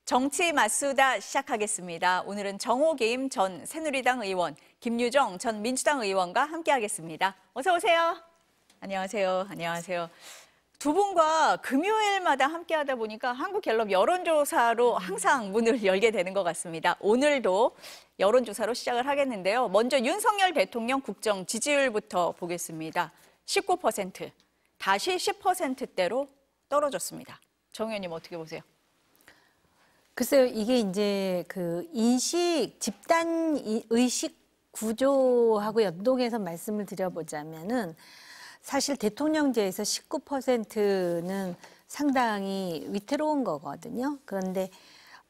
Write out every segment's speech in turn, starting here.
정치 맞수다 시작하겠습니다. 오늘은 정호계임 전 새누리당 의원, 김유정 전 민주당 의원과 함께하겠습니다. 어서 오세요. 안녕하세요. 안녕하세요. 두 분과 금요일마다 함께하다 보니까 한국갤럽 여론조사로 항상 문을 열게 되는 것 같습니다. 오늘도 여론조사로 시작을 하겠는데요. 먼저 윤석열 대통령 국정 지지율부터 보겠습니다. 19%, 다시 10%대로 떨어졌습니다. 정 의원님 어떻게 보세요? 글쎄요, 이게 이제 그 집단 의식 구조하고 연동해서 말씀을 드려보자면은 사실 대통령제에서 19%는 상당히 위태로운 거거든요. 그런데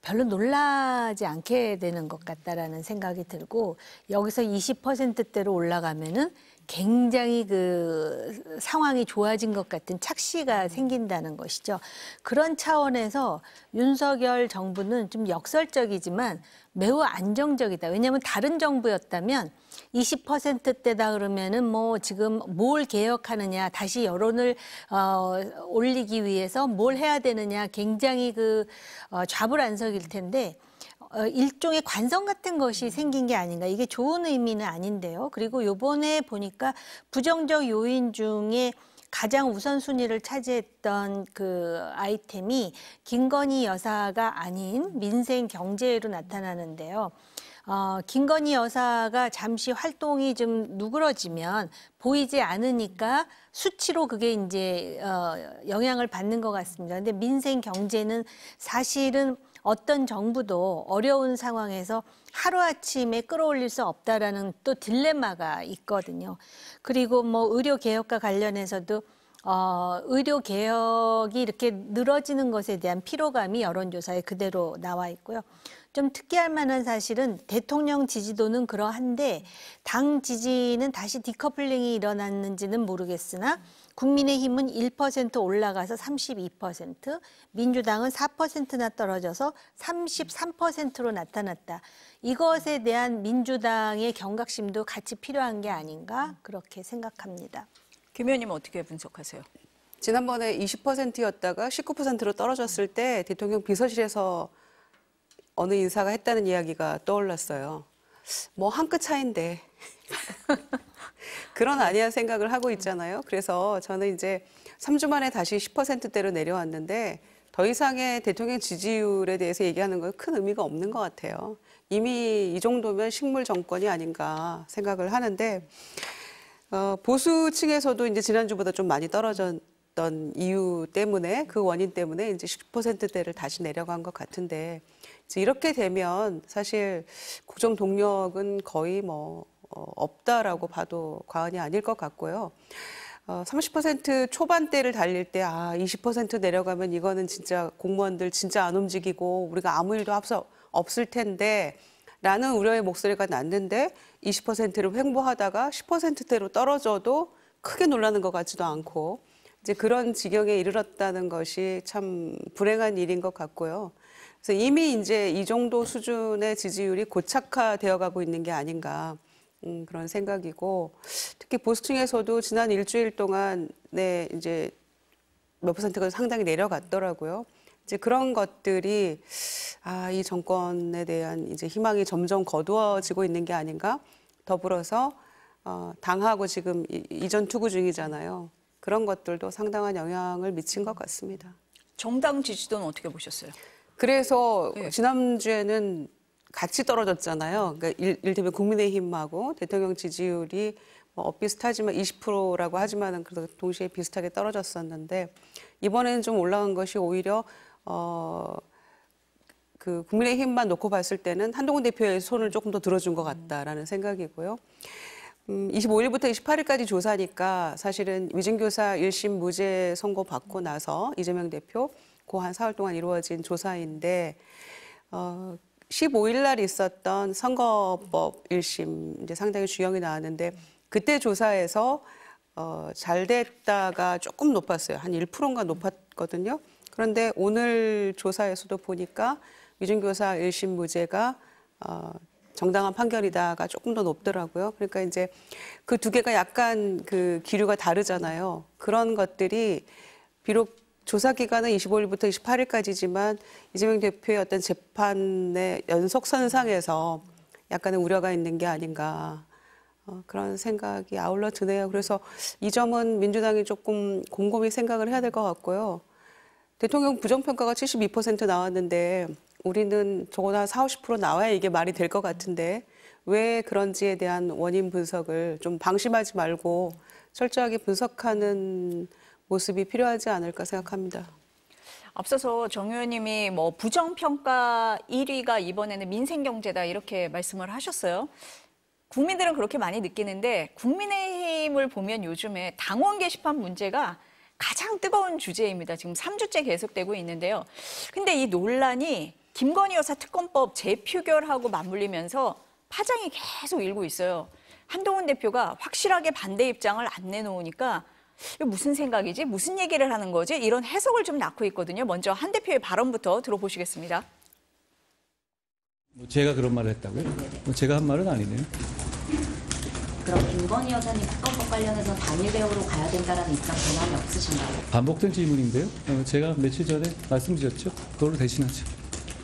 별로 놀라지 않게 되는 것 같다라는 생각이 들고 여기서 20%대로 올라가면은 굉장히 그 상황이 좋아진 것 같은 착시가 생긴다는 것이죠. 그런 차원에서 윤석열 정부는 좀 역설적이지만 매우 안정적이다. 왜냐하면 다른 정부였다면 20%대다 그러면은 뭐 지금 뭘 개혁하느냐, 다시 여론을 올리기 위해서 뭘 해야 되느냐, 굉장히 그 좌불안석일 텐데. 일종의 관성 같은 것이 생긴 게 아닌가. 이게 좋은 의미는 아닌데요. 그리고 요번에 보니까 부정적 요인 중에 가장 우선순위를 차지했던 그 아이템이 김건희 여사가 아닌 민생 경제로 나타나는데요. 김건희 여사가 잠시 활동이 좀 누그러지면 보이지 않으니까 수치로 그게 이제 영향을 받는 것 같습니다. 근데 민생 경제는 사실은 어떤 정부도 어려운 상황에서 하루아침에 끌어올릴 수 없다라는 또 딜레마가 있거든요. 그리고 뭐 의료 개혁과 관련해서도 의료 개혁이 이렇게 늘어지는 것에 대한 피로감이 여론조사에 그대로 나와 있고요. 좀 특이할 만한 사실은 대통령 지지도는 그러한데 당 지지는 다시 디커플링이 일어났는지는 모르겠으나 국민의힘은 1% 올라가서 32%, 민주당은 4%나 떨어져서 33%로 나타났다. 이것에 대한 민주당의 경각심도 같이 필요한 게 아닌가 그렇게 생각합니다. 김 의원님 어떻게 분석하세요? 지난번에 20%였다가 19%로 떨어졌을 때 대통령 비서실에서 어느 인사가 했다는 이야기가 떠올랐어요. 뭐 한 끗 차이인데. 그런 아니한 생각을 하고 있잖아요. 그래서 저는 이제 3주 만에 다시 10%대로 내려왔는데 더 이상의 대통령 지지율에 대해서 얘기하는 건 큰 의미가 없는 것 같아요. 이미 이 정도면 식물 정권이 아닌가 생각을 하는데 보수층에서도 이제 지난주보다 좀 많이 떨어졌던 이유 때문에 그 원인 때문에 이제 10%대를 다시 내려간 것 같은데 이제 이렇게 되면 사실 국정 동력은 거의 뭐 없다라고 봐도 과언이 아닐 것 같고요. 30% 초반대를 달릴 때 20% 내려가면 이거는 진짜 공무원들 진짜 안 움직이고 우리가 아무 일도 없을 텐데 라는 우려의 목소리가 났는데 20%를 횡보하다가 10%대로 떨어져도 크게 놀라는 것 같지도 않고 이제 그런 지경에 이르렀다는 것이 참 불행한 일인 것 같고요. 그래서 이미 이제 이 정도 수준의 지지율이 고착화되어 가고 있는 게 아닌가 그런 생각이고 특히 보수층에서도 지난 일주일 동안 이제 몇 %가 상당히 내려갔더라고요. 이제 그런 것들이 이 정권에 대한 이제 희망이 점점 거두어지고 있는 게 아닌가. 더불어서 당하고 지금 이전 투구 중이잖아요. 그런 것들도 상당한 영향을 미친 것 같습니다. 정당 지지도는 어떻게 보셨어요? 그래서 지난주에는 같이 떨어졌잖아요. 그러니까 이를테면 국민의힘하고 대통령 지지율이 뭐 비슷하지만 20%라고 하지만은 그래도 동시에 비슷하게 떨어졌었는데 이번에는 좀 올라간 것이 오히려 그 국민의힘만 놓고 봤을 때는 한동훈 대표의 손을 조금 더 들어준 것 같다라는 생각이고요. 25일부터 28일까지 조사니까 사실은 위증교사 1심 무죄 선고 받고 나서 이재명 대표 그 한 4월 동안 이루어진 조사인데 15일 날 있었던 선거법 1심 이제 상당히 주형이 나왔는데 그때 조사에서 잘 됐다가 조금 높았어요. 한 1%인가 높았거든요. 그런데 오늘 조사에서도 보니까 위증교사 1심 무죄가 정당한 판결이다가 조금 더 높더라고요. 그러니까 이제 그 두 개가 약간 그 기류가 다르잖아요. 그런 것들이 비록 조사 기간은 25일부터 28일까지지만 이재명 대표의 어떤 재판의 연속선상에서 약간의 우려가 있는 게 아닌가 그런 생각이 아울러 드네요. 그래서 이 점은 민주당이 조금 곰곰이 생각을 해야 될 것 같고요. 대통령 부정평가가 72% 나왔는데 우리는 적어도 한 40-50% 나와야 이게 말이 될 것 같은데 왜 그런지에 대한 원인 분석을 좀 방심하지 말고 철저하게 분석하는 모습이 필요하지 않을까 생각합니다. 앞서서 정 의원님이 뭐 부정평가 1위가 이번에는 민생경제다 이렇게 말씀을 하셨어요. 국민들은 그렇게 많이 느끼는데 국민의힘을 보면 요즘에 당원 게시판 문제가 가장 뜨거운 주제입니다. 지금 3주째 계속되고 있는데요. 근데 이 논란이 김건희 여사 특검법 재표결하고 맞물리면서 파장이 계속 일고 있어요. 한동훈 대표가 확실하게 반대 입장을 안 내놓으니까 이거 무슨 생각이지? 무슨 얘기를 하는 거지? 이런 해석을 좀 낳고 있거든요. 먼저 한 대표의 발언부터 들어보시겠습니다. 제가 그런 말을 했다고요? 제가 한 말은 아니네요. 그럼 김건희 여사님 특검법 관련해서 단일 대우로 가야 된다는 입장 변함이 없으신가요? 반복된 질문인데요. 제가 며칠 전에 말씀드렸죠. 그걸로 대신하죠.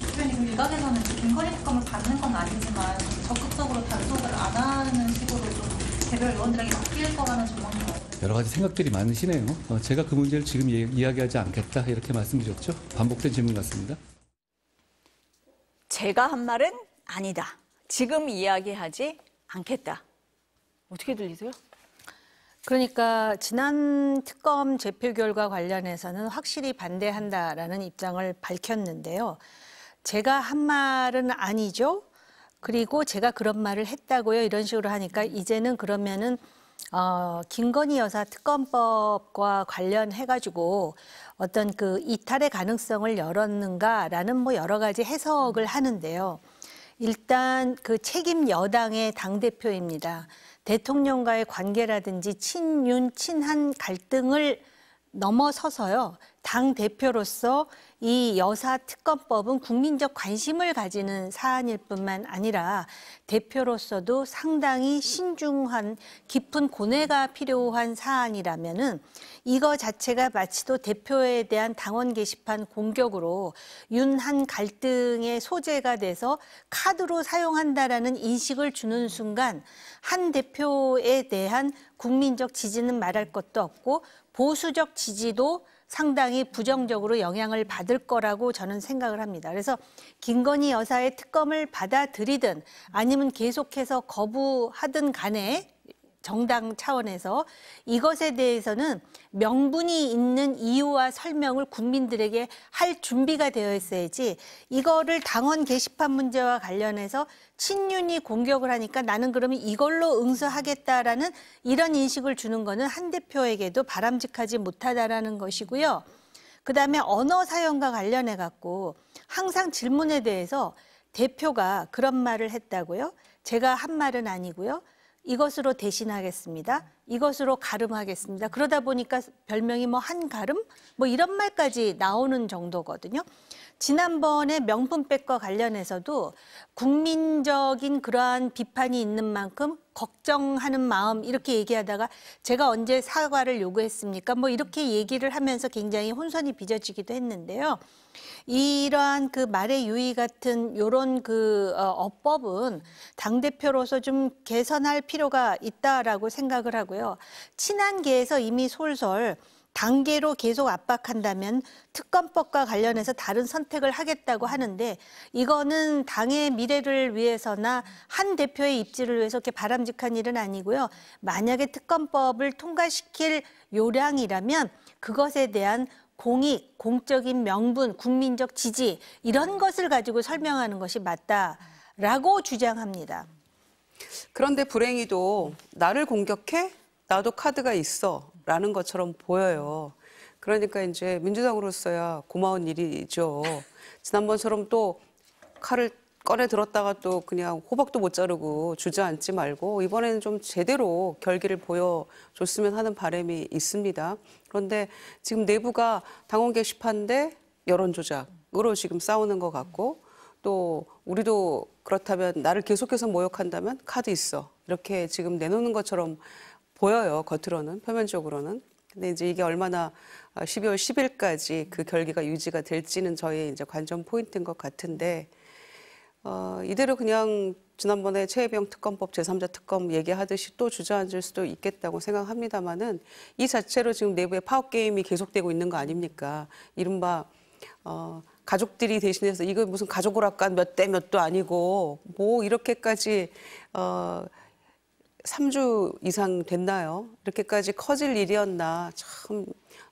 대표님, 일각에서는 김건희 특검을 받는 건 아니지만 적극적으로 단속을 안 하는 식으로 좀 개별 의원들에게 맡길 거라는 전망이 나오거든요. 여러 가지 생각들이 많으시네요. 제가 그 문제를 지금 이야기하지 않겠다 이렇게 말씀드렸죠. 반복된 질문 같습니다. 제가 한 말은 아니다. 지금 이야기하지 않겠다. 어떻게 들리세요? 그러니까 지난 특검 재표결과 관련해서는 확실히 반대한다라는 입장을 밝혔는데요. 제가 한 말은 아니죠. 그리고 제가 그런 말을 했다고요. 이런 식으로 하니까 이제는 그러면은 김건희 여사 특검법과 관련해가지고 어떤 그 이탈의 가능성을 열었는가라는 뭐 여러 가지 해석을 하는데요. 일단 그 책임 여당의 당대표입니다. 대통령과의 관계라든지 친윤, 친한 갈등을 넘어서서요. 당 대표로서 이 여사 특검법은 국민적 관심을 가지는 사안일 뿐만 아니라 대표로서도 상당히 신중한 깊은 고뇌가 필요한 사안이라면은 이거 자체가 마치도 대표에 대한 당원 게시판 공격으로 윤한 갈등의 소재가 돼서 카드로 사용한다라는 인식을 주는 순간 한 대표에 대한 국민적 지지는 말할 것도 없고 보수적 지지도 상당히 부정적으로 영향을 받을 거라고 저는 생각을 합니다. 그래서 김건희 여사의 특검을 받아들이든 아니면 계속해서 거부하든 간에 정당 차원에서 이것에 대해서는 명분이 있는 이유와 설명을 국민들에게 할 준비가 되어 있어야지 이거를 당원 게시판 문제와 관련해서 친윤이 공격을 하니까 나는 그러면 이걸로 응수하겠다라는 이런 인식을 주는 거는 한 대표에게도 바람직하지 못하다라는 것이고요. 그다음에 언어 사용과 관련해 갖고 항상 질문에 대해서 대표가 그런 말을 했다고요? 제가 한 말은 아니고요. 이것으로 대신하겠습니다. 이것으로 가름하겠습니다. 그러다 보니까 별명이 뭐 한가름? 뭐 이런 말까지 나오는 정도거든요. 지난번에 명품백과 관련해서도 국민적인 그러한 비판이 있는 만큼 걱정하는 마음 이렇게 얘기하다가 제가 언제 사과를 요구했습니까? 뭐 이렇게 얘기를 하면서 굉장히 혼선이 빚어지기도 했는데요. 이러한 그 말의 유의 같은 요런 그 어법은 당대표로서 좀 개선할 필요가 있다라고 생각을 하고요. 친한계에서 이미 솔솔 단계로 계속 압박한다면 특검법과 관련해서 다른 선택을 하겠다고 하는데 이거는 당의 미래를 위해서나 한 대표의 입지를 위해서 그렇게 바람직한 일은 아니고요. 만약에 특검법을 통과시킬 요량이라면 그것에 대한 공익, 공적인 명분, 국민적 지지 이런 것을 가지고 설명하는 것이 맞다라고 주장합니다. 그런데 불행히도 나를 공격해? 나도 카드가 있어. 라는 것처럼 보여요. 그러니까 이제 민주당으로서야 고마운 일이죠. 지난번처럼 또 칼을 꺼내 들었다가 또 그냥 호박도 못 자르고 주저앉지 말고 이번에는 좀 제대로 결기를 보여줬으면 하는 바람이 있습니다. 그런데 지금 내부가 당원 게시판 대 여론 조작으로 지금 싸우는 것 같고 또 우리도 그렇다면 나를 계속해서 모욕한다면 카드 있어. 이렇게 지금 내놓는 것처럼 보여요. 겉으로는, 표면적으로는. 근데 이제 이게 얼마나 12월 10일까지 그 결기가 유지가 될지는 저희의 이제 관전 포인트인 것 같은데 이대로 그냥 지난번에 최혜병 특검법 제3자 특검 얘기하듯이 또 주저앉을 수도 있겠다고 생각합니다만은 이 자체로 지금 내부의 파워 게임이 계속되고 있는 거 아닙니까? 이른바 가족들이 대신해서 이거 무슨 가족 오락관 몇 대 몇도 아니고 뭐 이렇게까지 3주 이상 됐나요? 이렇게까지 커질 일이었나? 참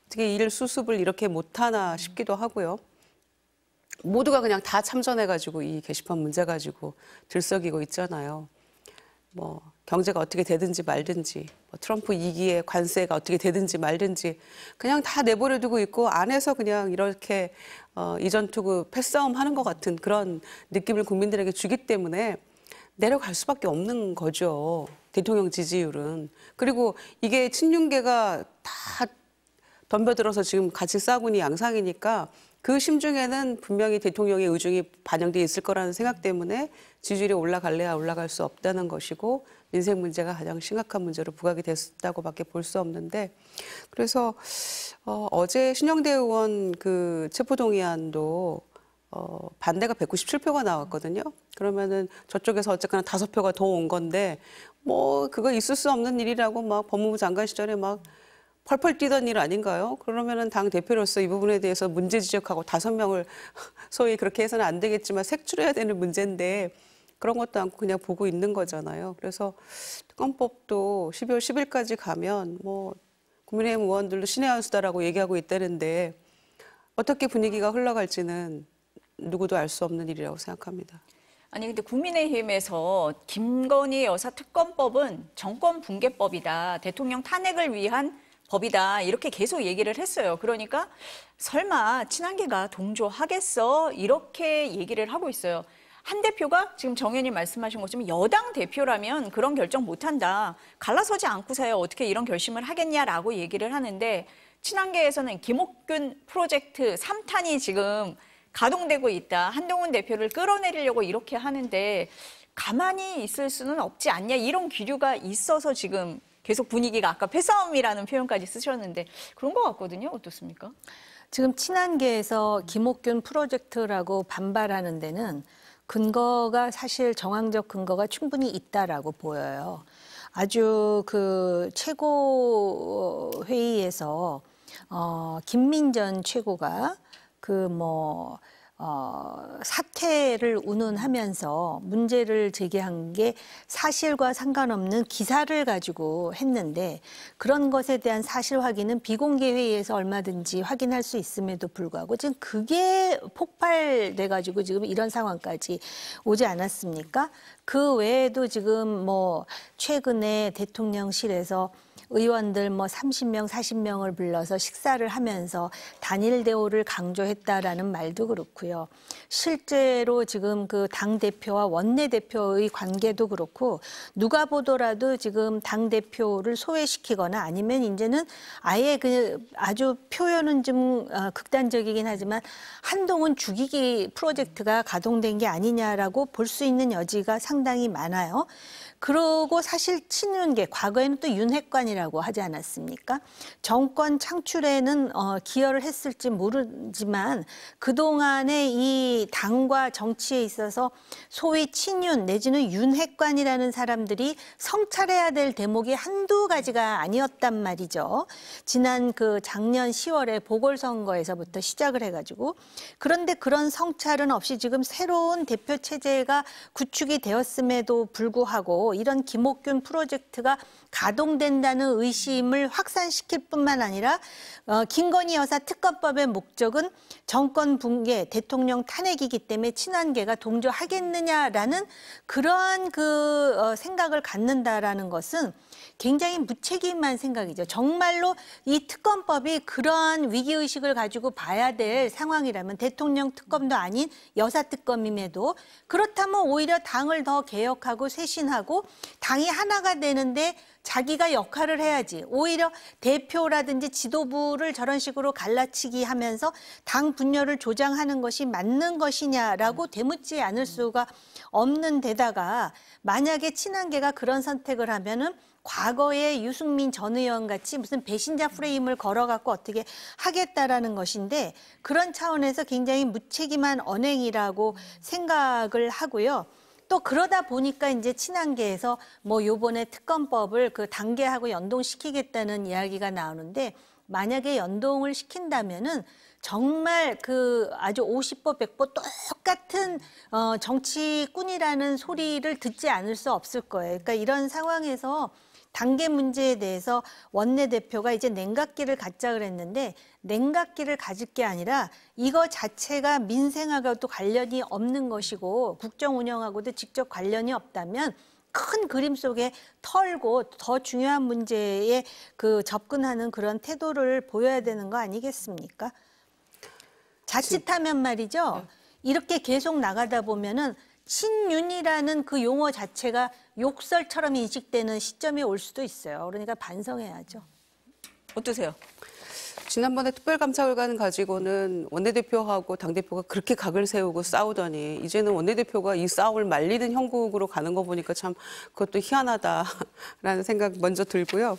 어떻게 일 수습을 이렇게 못하나 싶기도 하고요. 모두가 그냥 다 참전해가지고 이 게시판 문제 가지고 들썩이고 있잖아요. 뭐 경제가 어떻게 되든지 말든지, 뭐 트럼프 2기의 관세가 어떻게 되든지 말든지 그냥 다 내버려두고 있고 안에서 그냥 이렇게 이전 투구 패싸움 하는 것 같은 그런 느낌을 국민들에게 주기 때문에 내려갈 수밖에 없는 거죠. 대통령 지지율은. 그리고 이게 친윤계가 다 덤벼들어서 지금 같이 싸우니 양상이니까 그 심중에는 분명히 대통령의 의중이 반영돼 있을 거라는 생각 때문에 지지율이 올라갈래야 올라갈 수 없다는 것이고 민생 문제가 가장 심각한 문제로 부각이 됐다고밖에 볼 수 없는데 그래서 어제 신영대 의원 그 체포동의안도 반대가 197표가 나왔거든요. 그러면은 저쪽에서 어쨌거나 5표가 더 온 건데 뭐 그거 있을 수 없는 일이라고 막 법무부 장관 시절에 막 펄펄 뛰던 일 아닌가요? 그러면은 당 대표로서 이 부분에 대해서 문제 지적하고 5명을 소위 그렇게 해서는 안 되겠지만 색출해야 되는 문제인데 그런 것도 않고 그냥 보고 있는 거잖아요. 그래서 특검법도 12월 10일까지 가면 뭐 국민의힘 의원들도 신의 한 수다라고 얘기하고 있다는데 어떻게 분위기가 흘러갈지는 누구도 알 수 없는 일이라고 생각합니다. 아니 근데 국민의힘에서 김건희 여사 특검법은 정권 붕괴법이다. 대통령 탄핵을 위한 법이다. 이렇게 계속 얘기를 했어요. 그러니까 설마 친한계가 동조하겠어? 이렇게 얘기를 하고 있어요. 한 대표가 지금 정 의원님 말씀하신 것처럼 여당 대표라면 그런 결정 못한다. 갈라서지 않고서야 어떻게 이런 결심을 하겠냐라고 얘기를 하는데 친한계에서는 김옥균 프로젝트 3탄이 지금 가동되고 있다. 한동훈 대표를 끌어내리려고 이렇게 하는데 가만히 있을 수는 없지 않냐. 이런 기류가 있어서 지금 계속 분위기가 아까 패싸움이라는 표현까지 쓰셨는데 그런 것 같거든요. 어떻습니까? 지금 친한계에서 김옥균 프로젝트라고 반발하는 데는 근거가 사실 정황적 근거가 충분히 있다라고 보여요. 아주 그 최고 회의에서 김민전 최고가 사퇴를 운운하면서 문제를 제기한 게 사실과 상관없는 기사를 가지고 했는데 그런 것에 대한 사실 확인은 비공개 회의에서 얼마든지 확인할 수 있음에도 불구하고 지금 그게 폭발돼 가지고 지금 이런 상황까지 오지 않았습니까? 그 외에도 지금 최근에 대통령실에서 의원들 30명, 40명을 불러서 식사를 하면서 단일 대우를 강조했다라는 말도 그렇고요. 실제로 지금 그 당대표와 원내대표의 관계도 그렇고 누가 보더라도 지금 당대표를 소외시키거나 아니면 이제는 아예 아주 표현은 좀 극단적이긴 하지만 한동훈 죽이기 프로젝트가 가동된 게 아니냐라고 볼 수 있는 여지가 상당히 많아요. 그러고 사실 친윤계, 과거에는 또 윤핵관이라고 하지 않았습니까? 정권 창출에는 기여를 했을지 모르지만 그동안의 이 당과 정치에 있어서 소위 친윤 내지는 윤핵관이라는 사람들이 성찰해야 될 대목이 한두 가지가 아니었단 말이죠. 지난 작년 10월에 보궐선거에서부터 시작을 해가지고 그런데 그런 성찰은 없이 지금 새로운 대표 체제가 구축이 되었음에도 불구하고 이런 김옥균 프로젝트가 가동된다는 의심을 확산시킬 뿐만 아니라 김건희 여사 특검법의 목적은 정권 붕괴, 대통령 탄핵이기 때문에 친한계가 동조하겠느냐라는 그러한 생각을 갖는다라는 것은 굉장히 무책임한 생각이죠. 정말로 이 특검법이 그러한 위기의식을 가지고 봐야 될 상황이라면 대통령 특검도 아닌 여사 특검임에도 그렇다면 오히려 당을 더 개혁하고 쇄신하고 하고 당이 하나가 되는데 자기가 역할을 해야지. 오히려 대표라든지 지도부를 저런 식으로 갈라치기 하면서 당 분열을 조장하는 것이 맞는 것이냐라고 되묻지 않을 수가 없는 데다가 만약에 친한계가 그런 선택을 하면은 과거에 유승민 전 의원 같이 무슨 배신자 프레임을 걸어갖고 어떻게 하겠다라는 것인데 그런 차원에서 굉장히 무책임한 언행이라고 생각을 하고요. 또 그러다 보니까 이제 친한계에서 뭐 요번에 특검법을 그 단계하고 연동시키겠다는 이야기가 나오는데 만약에 연동을 시킨다면은 정말 그 아주 50보 100보 똑같은 정치꾼이라는 소리를 듣지 않을 수 없을 거예요. 그러니까 이런 상황에서 단계 문제에 대해서 원내대표가 이제 냉각기를 갖자 그랬는데 냉각기를 가질 게 아니라 이거 자체가 민생하고도 관련이 없는 것이고 국정 운영하고도 직접 관련이 없다면 큰 그림 속에 털고 더 중요한 문제에 그 접근하는 그런 태도를 보여야 되는 거 아니겠습니까? 자칫하면 말이죠. 이렇게 계속 나가다 보면은 친윤이라는 그 용어 자체가 욕설처럼 인식되는 시점이 올 수도 있어요. 그러니까 반성해야죠. 어떠세요? 지난번에 특별감사 결과는 가지고는 원내대표하고 당대표가 그렇게 각을 세우고 싸우더니 이제는 원내대표가 이 싸움을 말리는 형국으로 가는 거 보니까 참 그것도 희한하다라는 생각 먼저 들고요.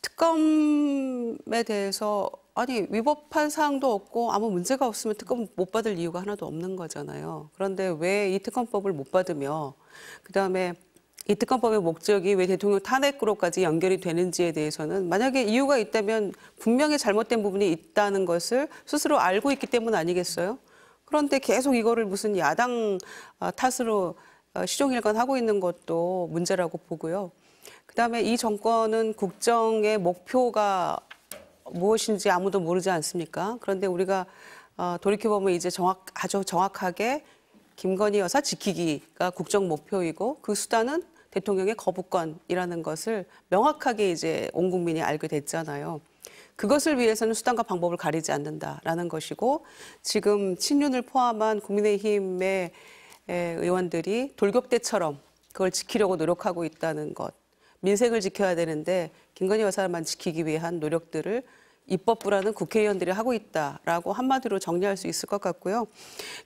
특검에 대해서 아니 위법한 사항도 없고 아무 문제가 없으면 특검 못 받을 이유가 하나도 없는 거잖아요. 그런데 왜 이 특검법을 못 받으며 그다음에 이 특검법의 목적이 왜 대통령 탄핵으로까지 연결이 되는지에 대해서는 만약에 이유가 있다면 분명히 잘못된 부분이 있다는 것을 스스로 알고 있기 때문 아니겠어요? 그런데 계속 이거를 무슨 야당 탓으로 시종일관 하고 있는 것도 문제라고 보고요. 그다음에 이 정권은 국정의 목표가 무엇인지 아무도 모르지 않습니까? 그런데 우리가 돌이켜보면 이제 아주 정확하게 김건희 여사 지키기가 국정 목표이고 그 수단은 대통령의 거부권이라는 것을 명확하게 이제 온 국민이 알게 됐잖아요. 그것을 위해서는 수단과 방법을 가리지 않는다라는 것이고 지금 친윤을 포함한 국민의힘의 의원들이 돌격대처럼 그걸 지키려고 노력하고 있다는 것. 민생을 지켜야 되는데 김건희 여사만 지키기 위한 노력들을 입법부라는 국회의원들이 하고 있다라고 한마디로 정리할 수 있을 것 같고요.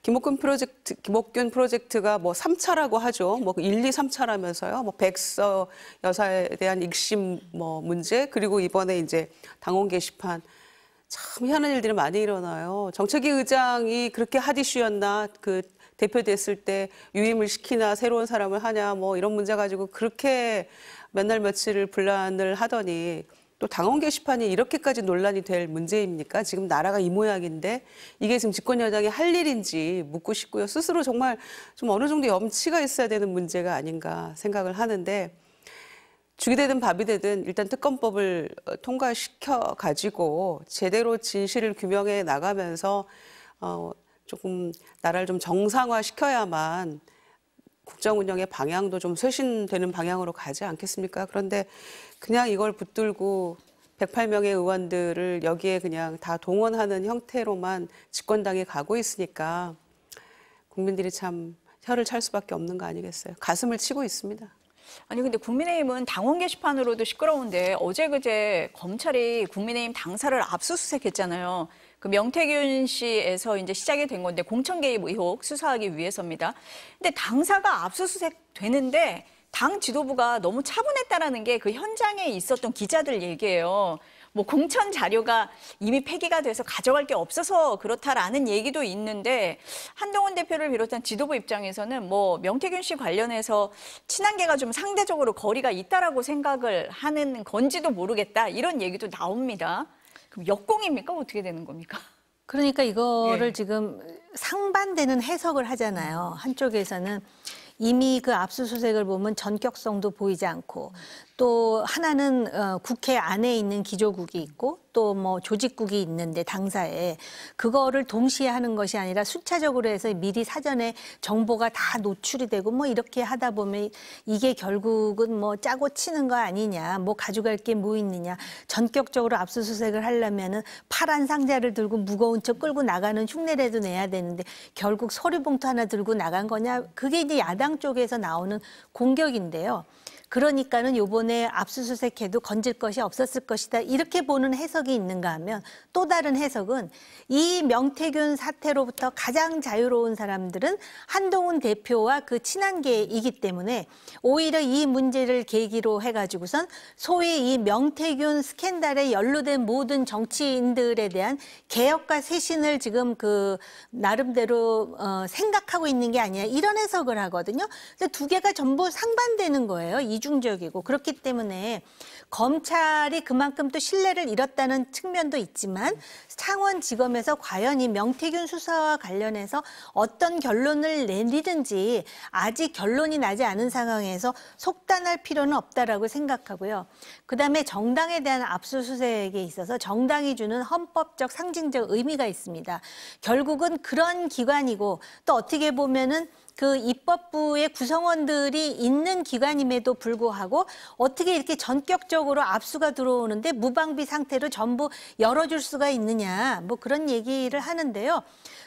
김옥균 프로젝트가 뭐 3차라고 하죠. 뭐 1, 2, 3차라면서요. 뭐 백서 여사에 대한 익심 뭐 문제 그리고 이번에 이제 당원 게시판 참 희한한 일들이 많이 일어나요. 정책위 의장이 그렇게 핫 이슈였나 그 대표됐을 때 유임을 시키나 새로운 사람을 하냐 뭐 이런 문제 가지고 그렇게 몇 날 며칠을 분란을 하더니 또 당원 게시판이 이렇게까지 논란이 될 문제입니까? 지금 나라가 이 모양인데 이게 지금 집권 여당이 할 일인지 묻고 싶고요. 스스로 정말 좀 어느 정도 염치가 있어야 되는 문제가 아닌가 생각을 하는데 죽이 되든 밥이 되든 일단 특검법을 통과시켜 가지고 제대로 진실을 규명해 나가면서 조금 나라를 좀 정상화시켜야만 국정 운영의 방향도 좀 쇄신되는 방향으로 가지 않겠습니까? 그런데 그냥 이걸 붙들고 108명의 의원들을 여기에 그냥 다 동원하는 형태로만 집권당이 가고 있으니까 국민들이 참 혀를 찰 수밖에 없는 거 아니겠어요? 가슴을 치고 있습니다. 아니 근데 국민의힘은 당원 게시판으로도 시끄러운데 어제 그제 검찰이 국민의힘 당사를 압수수색했잖아요. 그 명태균 씨에서 이제 시작이 된 건데 공천 개입 의혹 수사하기 위해서입니다. 근데 당사가 압수수색 되는데 당 지도부가 너무 차분했다라는 게 그 현장에 있었던 기자들 얘기예요. 뭐 공천 자료가 이미 폐기가 돼서 가져갈 게 없어서 그렇다라는 얘기도 있는데 한동훈 대표를 비롯한 지도부 입장에서는 뭐 명태균 씨 관련해서 친한계가 좀 상대적으로 거리가 있다라고 생각을 하는 건지도 모르겠다 이런 얘기도 나옵니다. 그럼 역공입니까? 어떻게 되는 겁니까? 그러니까 이거를 지금 상반되는 해석을 하잖아요. 한쪽에서는 이미 그 압수수색을 보면 전격성도 보이지 않고 또 하나는 국회 안에 있는 기조국이 있고 또 뭐 조직국이 있는데 당사에 그거를 동시에 하는 것이 아니라 순차적으로 해서 미리 사전에 정보가 다 노출이 되고 뭐 이렇게 하다 보면 이게 결국은 뭐 짜고 치는 거 아니냐, 뭐 가져갈 게 뭐 있느냐, 전격적으로 압수수색을 하려면은 파란 상자를 들고 무거운 척 끌고 나가는 흉내라도 내야 되는데 결국 서류봉투 하나 들고 나간 거냐, 그게 이제 야당 쪽에서 나오는 공격인데요. 그러니까는 요번에 압수수색해도 건질 것이 없었을 것이다, 이렇게 보는 해석이 있는가 하면 또 다른 해석은 이 명태균 사태로부터 가장 자유로운 사람들은 한동훈 대표와 그 친한계이기 때문에 오히려 이 문제를 계기로 해가지고선 소위 이 명태균 스캔들에 연루된 모든 정치인들에 대한 개혁과 쇄신을 지금 그 나름대로 생각하고 있는 게 아니야, 이런 해석을 하거든요. 근데 두 개가 전부 상반되는 거예요. 이중적이고. 그렇기 때문에 검찰이 그만큼 또 신뢰를 잃었다는 측면도 있지만 창원지검에서 과연 이 명태균 수사와 관련해서 어떤 결론을 내리든지 아직 결론이 나지 않은 상황에서 속단할 필요는 없다라고 생각하고요. 그다음에 정당에 대한 압수수색에 있어서 정당이 주는 헌법적 상징적 의미가 있습니다. 결국은 그런 기관이고 또 어떻게 보면은 그 입법부의 구성원들이 있는 기관임에도 불구하고 어떻게 이렇게 전격적으로 압수가 들어오는데 무방비 상태로 전부 열어줄 수가 있느냐, 뭐 그런 얘기를 하는데요.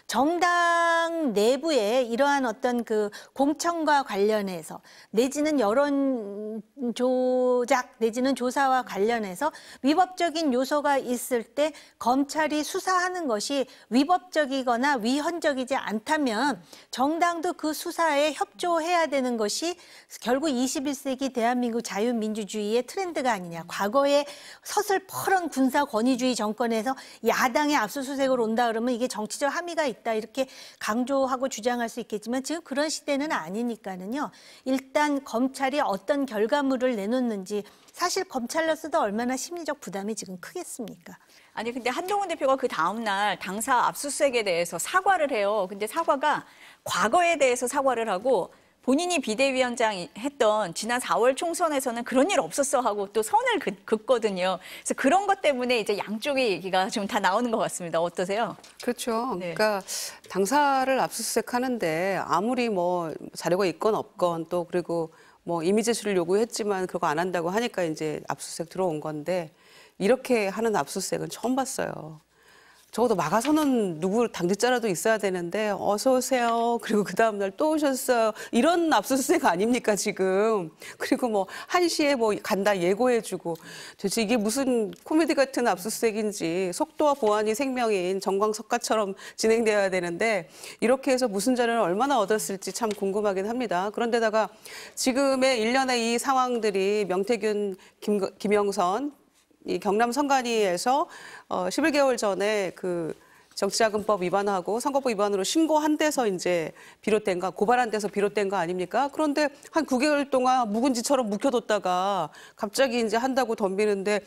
정당 내부에 이러한 어떤 그 공천과 관련해서 내지는 여론 조작 내지는 조사와 관련해서 위법적인 요소가 있을 때 검찰이 수사하는 것이 위법적이거나 위헌적이지 않다면 정당도 그 수사에 협조해야 되는 것이 결국 21세기 대한민국 자유민주주의의 트렌드가 아니냐. 과거에 서슬퍼런 군사 권위주의 정권에서 야당의 압수수색을 온다 그러면 이게 정치적 함의가 있다 이렇게 강조하고 주장할 수 있겠지만 지금 그런 시대는 아니니까는요. 일단 검찰이 어떤 결과물을 내놓는지, 사실 검찰로서도 얼마나 심리적 부담이 지금 크겠습니까? 아니 근데 한동훈 대표가 그 다음날 당사 압수수색에 대해서 사과를 해요. 근데 사과가 과거에 대해서 사과를 하고 본인이 비대위원장 했던 지난 4월 총선에서는 그런 일 없었어 하고 또 선을 긋거든요. 그래서 그런 것 때문에 이제 양쪽의 얘기가 좀 다 나오는 것 같습니다. 어떠세요? 그렇죠. 네. 그러니까 당사를 압수수색하는데 아무리 뭐 자료가 있건 없건 또 그리고 뭐 이미 제출을 요구했지만 그거 안 한다고 하니까 이제 압수수색 들어온 건데 이렇게 하는 압수수색은 처음 봤어요. 적어도 막아서는 누구 당직자라도 있어야 되는데 어서 오세요. 그리고 그 다음 날 또 오셨어요. 이런 압수수색 아닙니까 지금. 그리고 뭐 1시에 뭐 간다 예고해주고 도대체 이게 무슨 코미디 같은 압수수색인지 속도와 보안이 생명인 정광석가처럼 진행되어야 되는데 이렇게 해서 무슨 자료를 얼마나 얻었을지 참 궁금하긴 합니다. 그런데다가 지금의 일련의 이 상황들이 명태균, 김영선 이 경남 선관위에서 11개월 전에 그 정치자금법 위반하고 선거법 위반으로 신고한 데서 이제 비롯된 거, 고발한 데서 비롯된 거 아닙니까? 그런데 한 9개월 동안 묵은지처럼 묵혀뒀다가 갑자기 이제 한다고 덤비는데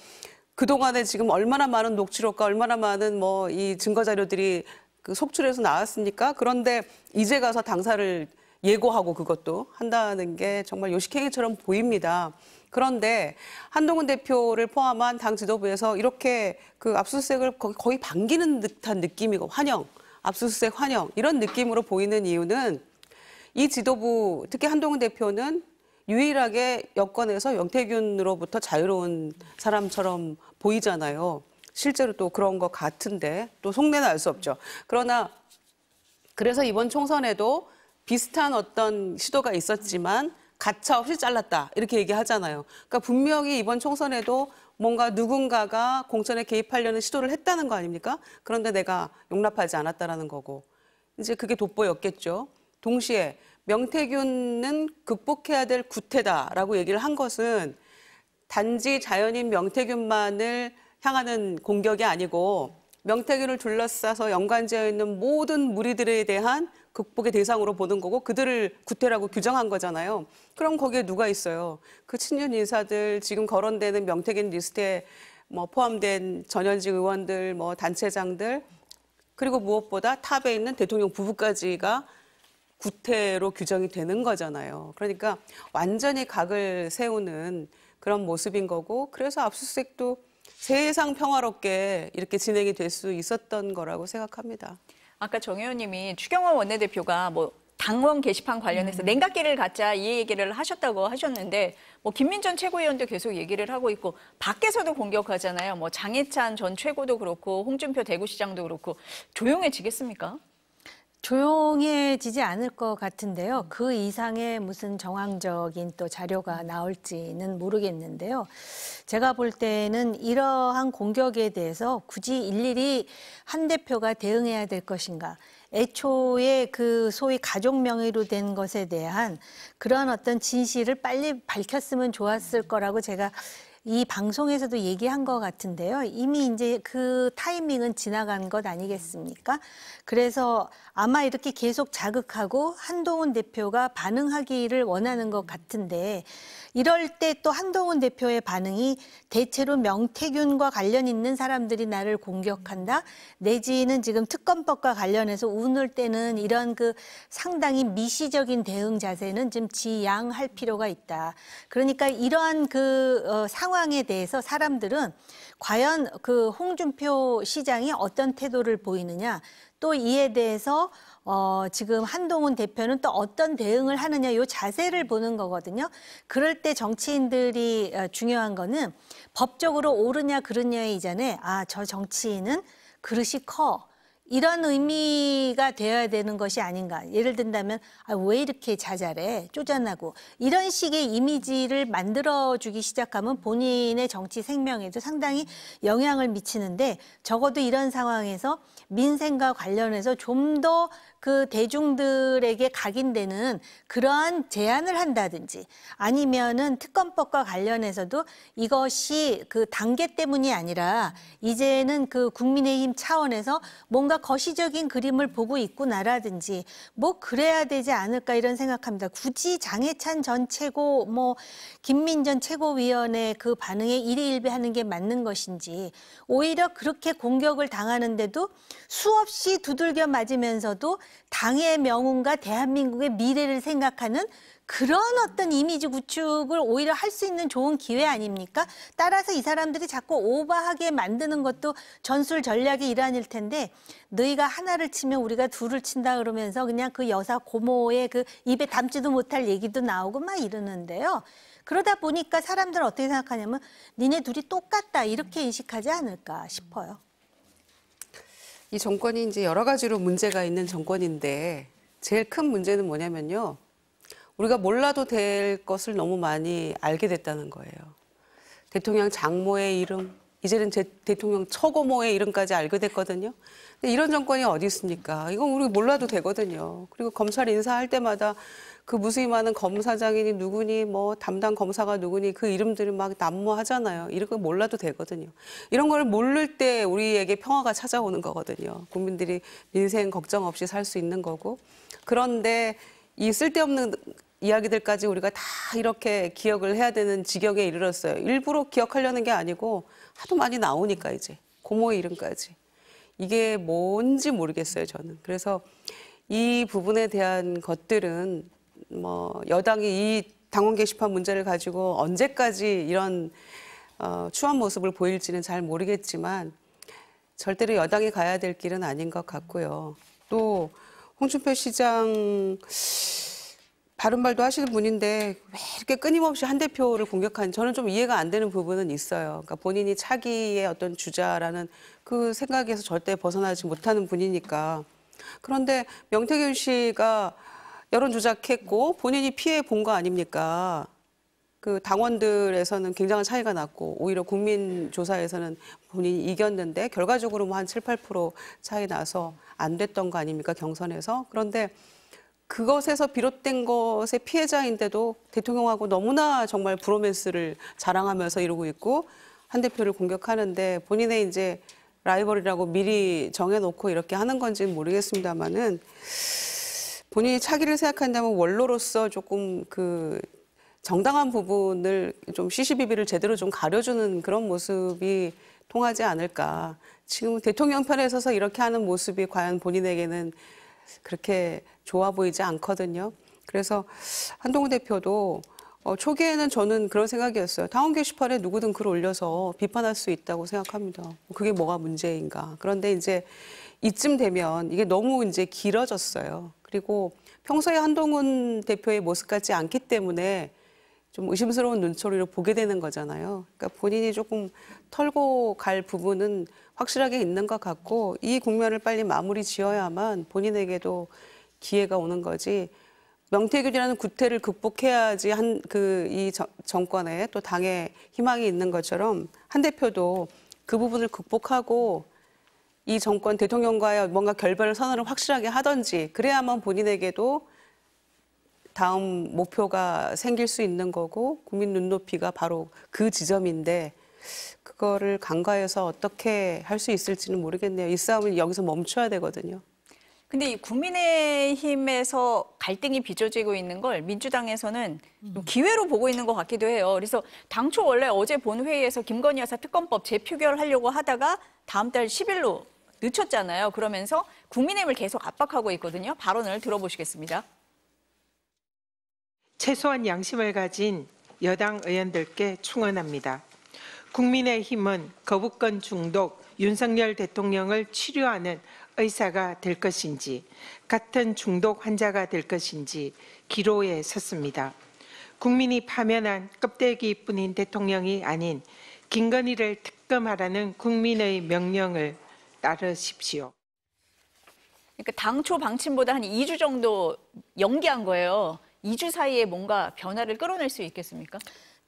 그동안에 지금 얼마나 많은 녹취록과 얼마나 많은 뭐 이 증거 자료들이 그 속출해서 나왔습니까? 그런데 이제 가서 당사를 예고하고 그것도 한다는 게 정말 요식행위처럼 보입니다. 그런데 한동훈 대표를 포함한 당 지도부에서 이렇게 그 압수수색을 거의 반기는 듯한 느낌이고 환영, 압수수색 환영 이런 느낌으로 보이는 이유는 이 지도부, 특히 한동훈 대표는 유일하게 여권에서 명태균으로부터 자유로운 사람처럼 보이잖아요. 실제로 또 그런 것 같은데 또 속내는 알 수 없죠. 그러나 그래서 이번 총선에도 비슷한 어떤 시도가 있었지만 가차없이 잘랐다 이렇게 얘기하잖아요. 그러니까 분명히 이번 총선에도 뭔가 누군가가 공천에 개입하려는 시도를 했다는 거 아닙니까? 그런데 내가 용납하지 않았다라는 거고 이제 그게 돋보였겠죠. 동시에 명태균은 극복해야 될 구태다라고 얘기를 한 것은 단지 자연인 명태균만을 향하는 공격이 아니고 명태균을 둘러싸서 연관되어 있는 모든 무리들에 대한 극복의 대상으로 보는 거고 그들을 구태라고 규정한 거잖아요. 그럼 거기에 누가 있어요? 그 친윤 인사들, 지금 거론되는 명태균 리스트에 뭐 포함된 전현직 의원들, 뭐 단체장들, 그리고 무엇보다 탑에 있는 대통령 부부까지가 구태로 규정이 되는 거잖아요. 그러니까 완전히 각을 세우는 그런 모습인 거고 그래서 압수수색도 세상 평화롭게 이렇게 진행이 될 수 있었던 거라고 생각합니다. 아까 정 의원님이 추경호 원내대표가 뭐 당원 게시판 관련해서 냉각기를 갖자 이 얘기를 하셨다고 하셨는데 뭐 김민전 최고위원도 계속 얘기를 하고 있고 밖에서도 공격하잖아요. 뭐 장해찬 전 최고도 그렇고 홍준표 대구시장도 그렇고 조용해지겠습니까? 조용해지지 않을 것 같은데요. 그 이상의 무슨 정황적인 또 자료가 나올지는 모르겠는데요. 제가 볼 때는 이러한 공격에 대해서 굳이 일일이 한 대표가 대응해야 될 것인가. 애초에 그 소위 가족 명의로 된 것에 대한 그런 어떤 진실을 빨리 밝혔으면 좋았을 거라고 제가 이 방송에서도 얘기한 것 같은데요. 이미 이제 그 타이밍은 지나간 것 아니겠습니까? 그래서 아마 이렇게 계속 자극하고 한동훈 대표가 반응하기를 원하는 것 같은데 이럴 때 또 한동훈 대표의 반응이 대체로 명태균과 관련 있는 사람들이 나를 공격한다? 내지는 지금 특검법과 관련해서 운을 떼는 이런 그 상당히 미시적인 대응 자세는 좀 지양할 필요가 있다. 그러니까 이러한 그 상황에 대해서 사람들은 과연 그 홍준표 시장이 어떤 태도를 보이느냐 또 이에 대해서 지금 한동훈 대표는 또 어떤 대응을 하느냐 이 자세를 보는 거거든요. 그럴 때 정치인들이 중요한 거는 법적으로 옳으냐 그르냐의 이전에 저 정치인은 그릇이 커. 이런 의미가 되어야 되는 것이 아닌가. 예를 든다면 왜 이렇게 자잘해, 쪼잔하고 이런 식의 이미지를 만들어주기 시작하면 본인의 정치 생명에도 상당히 영향을 미치는데 적어도 이런 상황에서 민생과 관련해서 좀 더 그 대중들에게 각인되는 그러한 제안을 한다든지 아니면은 특검법과 관련해서도 이것이 그 단계 때문이 아니라 이제는 그 국민의힘 차원에서 뭔가 거시적인 그림을 보고 있구나라든지 뭐 그래야 되지 않을까 이런 생각합니다. 굳이 장해찬 전 최고 뭐 김민전 최고위원의 그 반응에 일희일비하는 게 맞는 것인지 오히려 그렇게 공격을 당하는데도 수없이 두들겨 맞으면서도 당의 명운과 대한민국의 미래를 생각하는 그런 어떤 이미지 구축을 오히려 할 수 있는 좋은 기회 아닙니까? 따라서 이 사람들이 자꾸 오버하게 만드는 것도 전술 전략의 일환일 텐데 너희가 하나를 치면 우리가 둘을 친다 그러면서 그냥 그 여사 고모의 그 입에 담지도 못할 얘기도 나오고 막 이러는데요. 그러다 보니까 사람들은 어떻게 생각하냐면 니네 둘이 똑같다 이렇게 인식하지 않을까 싶어요. 이 정권이 이제 여러 가지로 문제가 있는 정권인데 제일 큰 문제는 뭐냐면요. 우리가 몰라도 될 것을 너무 많이 알게 됐다는 거예요. 대통령 장모의 이름, 이제는 대통령 처고모의 이름까지 알게 됐거든요. 근데 이런 정권이 어디 있습니까? 이건 우리 몰라도 되거든요. 그리고 검찰 인사할 때마다 그 무수히 많은 검사장이니 누구니 뭐 담당 검사가 누구니 그 이름들을 막 난무하잖아요. 이런 거 몰라도 되거든요. 이런 걸 모를 때 우리에게 평화가 찾아오는 거거든요. 국민들이 민생 걱정 없이 살 수 있는 거고. 그런데 이 쓸데없는 이야기들까지 우리가 다 이렇게 기억을 해야 되는 지경에 이르렀어요. 일부러 기억하려는 게 아니고 하도 많이 나오니까 이제 고모의 이름까지. 이게 뭔지 모르겠어요, 저는. 그래서 이 부분에 대한 것들은 뭐 여당이 이 당원 게시판 문제를 가지고 언제까지 이런 추한 모습을 보일지는 잘 모르겠지만 절대로 여당이 가야 될 길은 아닌 것 같고요. 또 홍준표 시장 바른 말도 하시는 분인데 왜 이렇게 끊임없이 한 대표를 공격하는지 저는 좀 이해가 안 되는 부분은 있어요. 그러니까 본인이 차기의 어떤 주자라는 그 생각에서 절대 벗어나지 못하는 분이니까. 그런데 명태균 씨가 여론 조작했고 본인이 피해 본 거 아닙니까? 그 당원들에서는 굉장한 차이가 났고 오히려 국민조사에서는 본인이 이겼는데 결과적으로 뭐 한 7, 8% 차이 나서 안 됐던 거 아닙니까? 경선에서. 그런데 그것에서 비롯된 것의 피해자인데도 대통령하고 너무나 정말 브로맨스를 자랑하면서 이러고 있고 한 대표를 공격하는데 본인의 이제 라이벌이라고 미리 정해놓고 이렇게 하는 건지는 모르겠습니다만은 본인이 차기를 생각한다면 원로로서 조금 그 정당한 부분을 좀 시시비비를 제대로 좀 가려주는 그런 모습이 통하지 않을까. 지금 대통령 편에 서서 이렇게 하는 모습이 과연 본인에게는 그렇게 좋아 보이지 않거든요. 그래서 한동훈 대표도 초기에는 저는 그런 생각이었어요. 당원 게시판에 누구든 글 올려서 비판할 수 있다고 생각합니다. 그게 뭐가 문제인가. 그런데 이제 이쯤 되면 이게 너무 이제 길어졌어요. 그리고 평소에 한동훈 대표의 모습 같지 않기 때문에 좀 의심스러운 눈초리로 보게 되는 거잖아요. 그러니까 본인이 조금 털고 갈 부분은 확실하게 있는 것 같고 이 국면을 빨리 마무리 지어야만 본인에게도 기회가 오는 거지. 명태균이라는 구태를 극복해야지 이 정권에 또 당에 희망이 있는 것처럼 한 대표도 그 부분을 극복하고 이 정권 대통령과의 뭔가 결별 선언을 확실하게 하든지 그래야만 본인에게도 다음 목표가 생길 수 있는 거고 국민 눈높이가 바로 그 지점인데 그거를 간과해서 어떻게 할 수 있을지는 모르겠네요. 이 싸움은 여기서 멈춰야 되거든요. 근데 이 국민의힘에서 갈등이 빚어지고 있는 걸 민주당에서는 좀 기회로 보고 있는 것 같기도 해요. 그래서 당초 원래 어제 본회의에서 김건희 여사 특검법 재표결하려고 하다가 다음 달 10일로 늦췄잖아요. 그러면서 국민의힘을 계속 압박하고 있거든요. 발언을 들어보시겠습니다. 최소한 양심을 가진 여당 의원들께 충언합니다. 국민의힘은 거부권 중독 윤석열 대통령을 치료하는 의사가 될 것인지 같은 중독 환자가 될 것인지 기로에 섰습니다. 국민이 파면한 껍데기뿐인 대통령이 아닌 김건희를 특검하라는 국민의 명령을 따르십시오. 그러니까 당초 방침보다 한 2주 정도 연기한 거예요. 2주 사이에 뭔가 변화를 끌어낼 수 있겠습니까?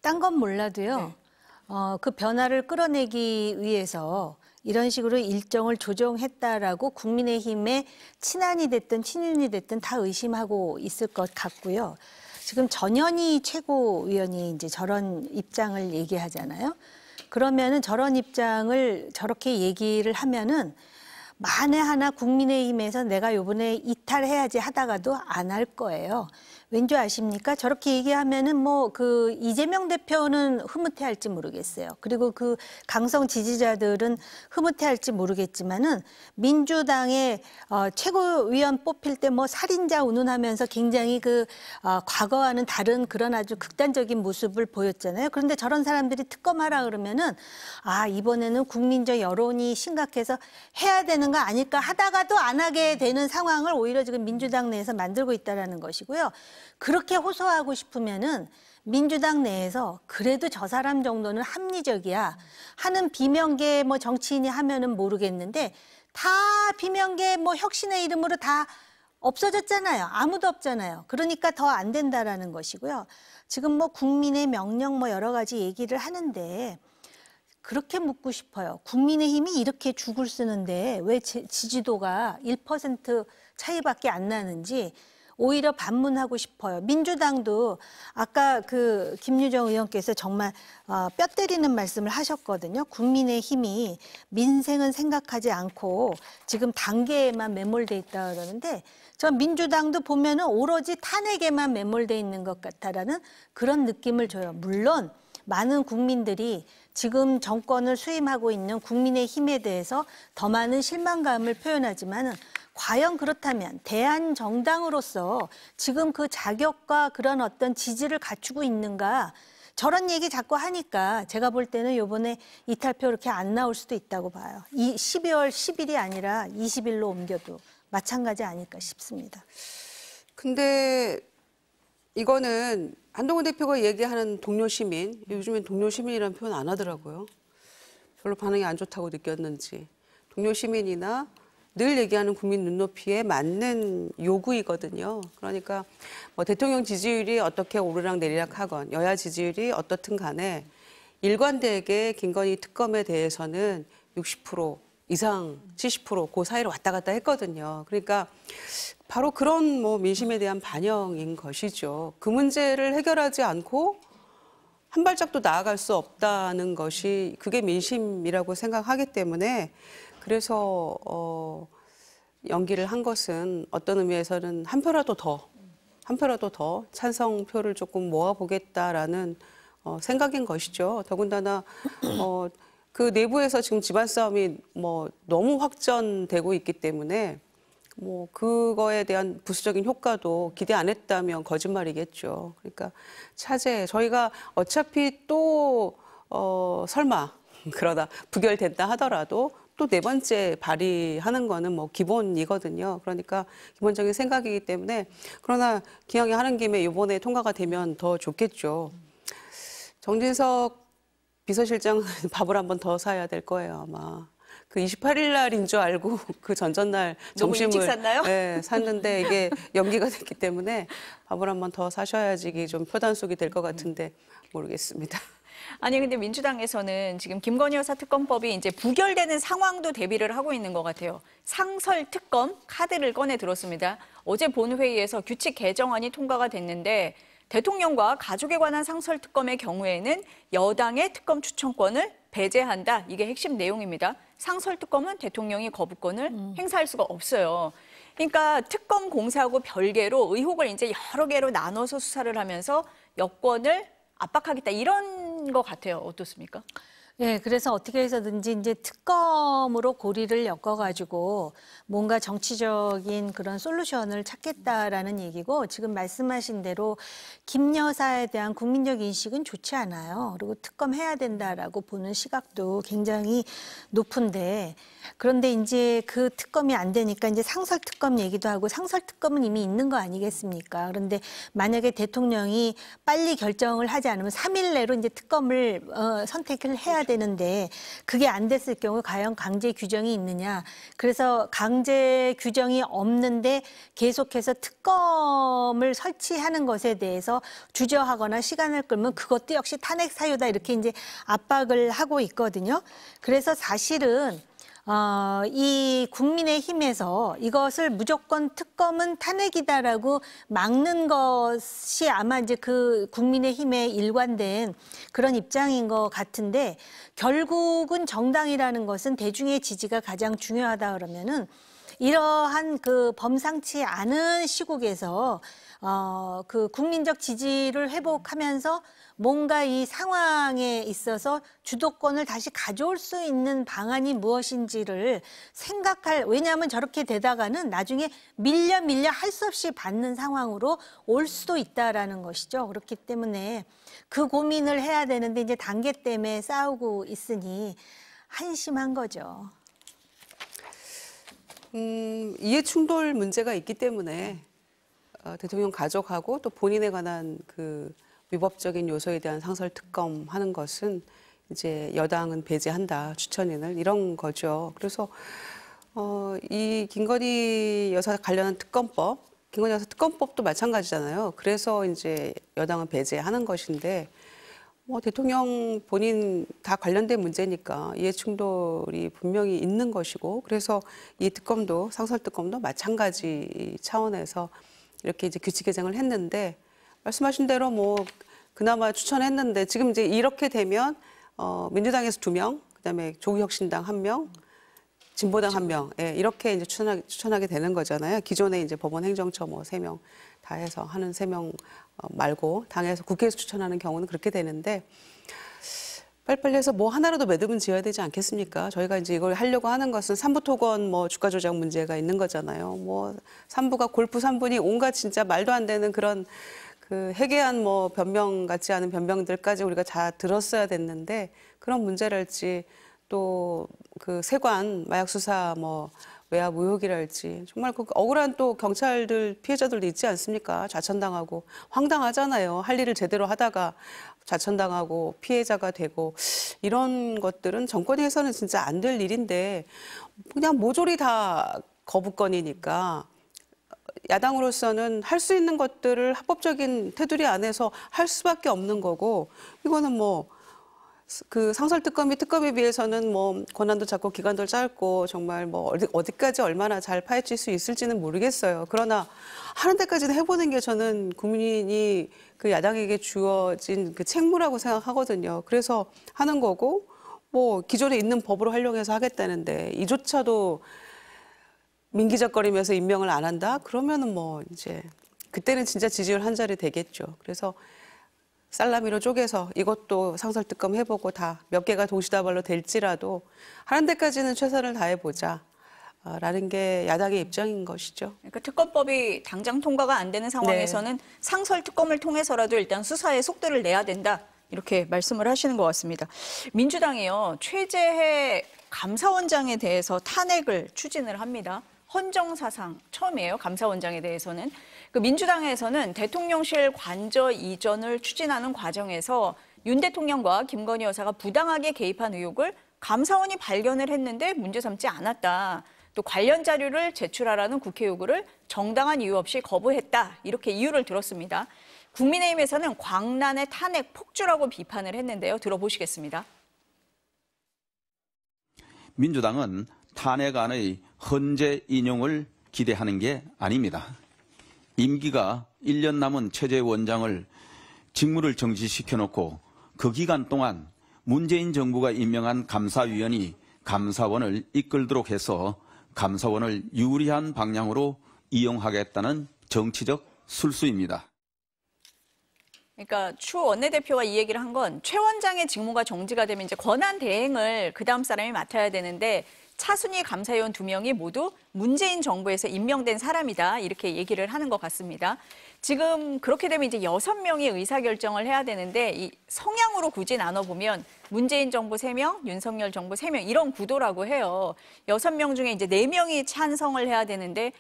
딴 건 몰라도요. 네. 그 변화를 끌어내기 위해서 이런 식으로 일정을 조정했다라고 국민의힘의 친한이 됐든 친윤이 됐든 다 의심하고 있을 것 같고요. 지금 전현희 최고위원이 이제 저런 입장을 얘기하잖아요. 그러면은 저런 입장을 저렇게 얘기를 하면은 만에 하나 국민의힘에서 내가 요번에 이탈해야지 하다가도 안 할 거예요. 왠지 아십니까? 저렇게 얘기하면은 뭐 그 이재명 대표는 흐뭇해할지 모르겠어요. 그리고 그 강성 지지자들은 흐뭇해할지 모르겠지만은 민주당의 최고위원 뽑힐 때 뭐 살인자 운운하면서 굉장히 과거와는 다른 그런 아주 극단적인 모습을 보였잖아요. 그런데 저런 사람들이 특검하라 그러면은 이번에는 국민적 여론이 심각해서 해야 되는 거 아닐까 하다가도 안 하게 되는 상황을 오히려 지금 민주당 내에서 만들고 있다라는 것이고요. 그렇게 호소하고 싶으면은 민주당 내에서 그래도 저 사람 정도는 합리적이야 하는 비명계 뭐 정치인이 하면은 모르겠는데 다 비명계 뭐 혁신의 이름으로 다 없어졌잖아요. 아무도 없잖아요. 그러니까 더 안 된다라는 것이고요. 지금 뭐 국민의 명령 뭐 여러 가지 얘기를 하는데 그렇게 묻고 싶어요. 국민의힘이 이렇게 죽을 쓰는데 왜 지지도가 1% 차이밖에 안 나는지 오히려 반문하고 싶어요. 민주당도 아까 김유정 의원께서 정말 뼈 때리는 말씀을 하셨거든요. 국민의힘이 민생은 생각하지 않고 지금 단계에만 매몰돼 있다 그러는데 저 민주당도 보면은 오로지 탄핵에만 매몰돼 있는 것 같다라는 그런 느낌을 줘요. 물론 많은 국민들이 지금 정권을 수임하고 있는 국민의힘에 대해서 더 많은 실망감을 표현하지만은 과연 그렇다면 대한정당으로서 지금 그 자격과 그런 어떤 지지를 갖추고 있는가 저런 얘기 자꾸 하니까 제가 볼 때는 이번에 이탈표 이렇게 안 나올 수도 있다고 봐요. 12월 10일이 아니라 20일로 옮겨도 마찬가지 아닐까 싶습니다. 근데 이거는 한동훈 대표가 얘기하는 동료 시민, 요즘엔 동료 시민이라는 표현 안 하더라고요. 별로 반응이 안 좋다고 느꼈는지. 동료 시민이나 늘 얘기하는 국민 눈높이에 맞는 요구이거든요. 그러니까 뭐 대통령 지지율이 어떻게 오르락 내리락 하건 여야 지지율이 어떻든 간에 일관되게 김건희 특검에 대해서는 60% 이상 70% 그 사이로 왔다 갔다 했거든요. 그러니까 바로 그런 뭐 민심에 대한 반영인 것이죠. 그 문제를 해결하지 않고 한 발짝도 나아갈 수 없다는 것이 그게 민심이라고 생각하기 때문에 그래서 연기를 한 것은 어떤 의미에서는 한 표라도 더 찬성표를 조금 모아보겠다라는 생각인 것이죠. 더군다나 그 내부에서 지금 집안 싸움이 뭐 너무 확전되고 있기 때문에 뭐 그거에 대한 부수적인 효과도 기대 안 했다면 거짓말이겠죠. 그러니까 차제 저희가 어차피 또 설마 그러다 부결된다 하더라도 또 네 번째 발의하는 거는 뭐 기본이거든요. 그러니까 기본적인 생각이기 때문에 그러나 기왕에 하는 김에 이번에 통과가 되면 더 좋겠죠. 정진석 비서실장은 밥을 한 번 더 사야 될 거예요, 아마. 그 28일 날인 줄 알고 그 전전날 너무 일찍 점심을 샀나요? 네, 샀는데 이게 연기가 됐기 때문에 밥을 한 번 더 사셔야지 이게 좀 표단속이 될 것 같은데 모르겠습니다. 아니 근데 민주당에서는 지금 김건희 여사 특검법이 이제 부결되는 상황도 대비를 하고 있는 것 같아요. 상설 특검 카드를 꺼내 들었습니다. 어제 본회의에서 규칙 개정안이 통과가 됐는데 대통령과 가족에 관한 상설 특검의 경우에는 여당의 특검 추천권을 배제한다. 이게 핵심 내용입니다. 상설 특검은 대통령이 거부권을 행사할 수가 없어요. 그러니까 특검 공사하고 별개로 의혹을 이제 여러 개로 나눠서 수사를 하면서 여권을 압박하겠다 이런 것 같아요. 어떻습니까? 네, 그래서 어떻게 해서든지 이제 특검으로 고리를 엮어가지고 뭔가 정치적인 그런 솔루션을 찾겠다라는 얘기고 지금 말씀하신 대로 김 여사에 대한 국민적 인식은 좋지 않아요. 그리고 특검해야 된다라고 보는 시각도 굉장히 높은데 그런데 이제 그 특검이 안 되니까 이제 상설 특검 얘기도 하고 상설 특검은 이미 있는 거 아니겠습니까? 그런데 만약에 대통령이 빨리 결정을 하지 않으면 3일 내로 이제 특검을 선택을 해야 되는데 그게 안 됐을 경우 과연 강제 규정이 있느냐. 그래서 강제 규정이 없는데 계속해서 특검을 설치하는 것에 대해서 주저하거나 시간을 끌면 그것도 역시 탄핵 사유다 이렇게 이제 압박을 하고 있거든요. 그래서 사실은 이 국민의힘에서 이것을 무조건 특검은 탄핵이다라고 막는 것이 아마 이제 그 국민의힘의 일관된 그런 입장인 것 같은데 결국은 정당이라는 것은 대중의 지지가 가장 중요하다 그러면은 이러한 그 범상치 않은 시국에서 그 국민적 지지를 회복하면서 뭔가 이 상황에 있어서 주도권을 다시 가져올 수 있는 방안이 무엇인지를 생각할, 왜냐하면 저렇게 되다가는 나중에 밀려 할 수 없이 받는 상황으로 올 수도 있다라는 것이죠. 그렇기 때문에 그 고민을 해야 되는데 이제 단계 때문에 싸우고 있으니 한심한 거죠. 이해 충돌 문제가 있기 때문에 대통령 가족하고 또 본인에 관한 그 위법적인 요소에 대한 상설 특검 하는 것은 이제 여당은 배제한다, 추천인을 이런 거죠. 그래서 이 김건희 여사 관련한 특검법, 김건희 여사 특검법도 마찬가지잖아요. 그래서 이제 여당은 배제하는 것인데 뭐 대통령 본인 다 관련된 문제니까 이해 충돌이 분명히 있는 것이고 그래서 이 특검도 상설 특검도 마찬가지 차원에서 이렇게 이제 규칙 개정을 했는데 말씀하신 대로 뭐 그나마 추천했는데 지금 이제 이렇게 되면 민주당에서 2명, 그다음에 조국혁신당 1명, 진보당 1명, 예, 이렇게 이제 추천하게 되는 거잖아요. 기존에 이제 법원 행정처 뭐 3명 다 해서 하는 3명 말고 당에서 국회에서 추천하는 경우는 그렇게 되는데 빨리빨리 해서 뭐 하나라도 매듭은 지어야 되지 않겠습니까? 저희가 이제 이걸 하려고 하는 것은 삼부토건 뭐 주가 조작 문제가 있는 거잖아요. 뭐 삼부가 골프 3분이 온갖 진짜 말도 안 되는 그런 그 해괴한 뭐 변명 같지 않은 변명들까지 우리가 다 들었어야 됐는데 그런 문제랄지 또 그 세관 마약 수사 뭐 외압 의혹이랄지 정말 그 억울한 또 경찰들 피해자들도 있지 않습니까? 좌천당하고 황당하잖아요. 할 일을 제대로 하다가 좌천당하고 피해자가 되고 이런 것들은 정권이 해서는 진짜 안 될 일인데 그냥 모조리 다 거부권이니까 야당으로서는 할 수 있는 것들을 합법적인 테두리 안에서 할 수밖에 없는 거고 이거는 뭐 그 상설특검이 특검에 비해서는 뭐 권한도 작고 기간도 짧고 정말 뭐 어디까지 얼마나 잘 파헤칠 수 있을지는 모르겠어요. 그러나 하는 데까지는 해보는 게 저는 국민이 그 야당에게 주어진 그 책무라고 생각하거든요. 그래서 하는 거고 뭐 기존에 있는 법으로 활용해서 하겠다는데 이조차도 민기적거리면서 임명을 안 한다? 그러면은 뭐 이제 그때는 진짜 지지율 한 자리 되겠죠. 그래서 살라미로 쪼개서 이것도 상설특검 해보고 다 몇 개가 동시다발로 될지라도 하는 데까지는 최선을 다해보자. 라는 게 야당의 입장인 것이죠. 그러니까 특검법이 당장 통과가 안 되는 상황에서는 상설 특검을 통해서라도 일단 수사에 속도를 내야 된다. 이렇게 말씀을 하시는 것 같습니다. 민주당이요, 최재해 감사원장에 대해서 탄핵을 추진을 합니다. 헌정사상 처음이에요, 감사원장에 대해서는. 그 민주당에서는 대통령실 관저 이전을 추진하는 과정에서 윤 대통령과 김건희 여사가 부당하게 개입한 의혹을 감사원이 발견을 했는데 문제 삼지 않았다. 또 관련 자료를 제출하라는 국회 요구를 정당한 이유 없이 거부했다. 이렇게 이유를 들었습니다. 국민의힘에서는 광란의 탄핵 폭주라고 비판을 했는데요. 들어보시겠습니다. 민주당은 탄핵안의 헌재 인용을 기대하는 게 아닙니다. 임기가 1년 남은 최재 원장을 직무를 정지시켜놓고 그 기간 동안 문재인 정부가 임명한 감사위원이 감사원을 이끌도록 해서 감사원을 유리한 방향으로 이용하겠다는 정치적 술수입니다. 그러니까 추 원내대표가 이 얘기를 한 건 최 원장의 직무가 정지가 되면 이제 권한 대행을 그 다음 사람이 맡아야 되는데 차순위 감사위원 2명이 모두 문재인 정부에서 임명된 사람이다. 이렇게 얘기를 하는 것 같습니다. 지금 그렇게 되면 이제 6명이 의사결정을 해야 되는데 이 성향으로 굳이 나눠보면 문재인 정부 3명, 윤석열 정부 3명 이런 구도라고 해요. 6명 중에 이제 4명이 찬성을 해야 되는데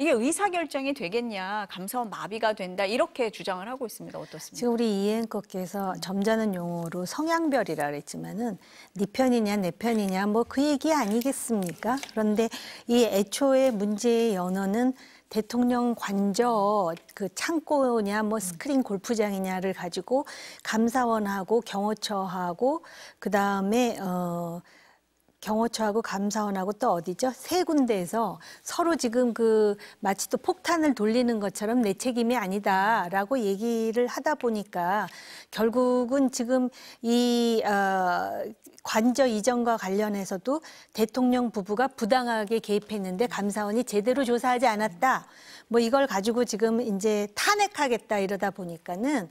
이게 의사결정이 되겠냐, 감사원 마비가 된다 이렇게 주장을 하고 있습니다. 어떻습니까? 지금 우리 이 앵커께서 점잖은 용어로 성향별이라 그랬지만은 네 편이냐 내 편이냐 뭐 그 얘기 아니겠습니까? 그런데 이 애초에 문제의 연원은 대통령 관저 그 창고냐 뭐 스크린 골프장이냐를 가지고 감사원하고 경호처하고 그다음에 경호처하고 감사원하고 또 어디죠? 3군데에서 서로 지금 그 마치 또 폭탄을 돌리는 것처럼 내 책임이 아니다라고 얘기를 하다 보니까 결국은 지금 이 관저 이전과 관련해서도 대통령 부부가 부당하게 개입했는데 감사원이 제대로 조사하지 않았다. 뭐 이걸 가지고 지금 이제 탄핵하겠다 이러다 보니까는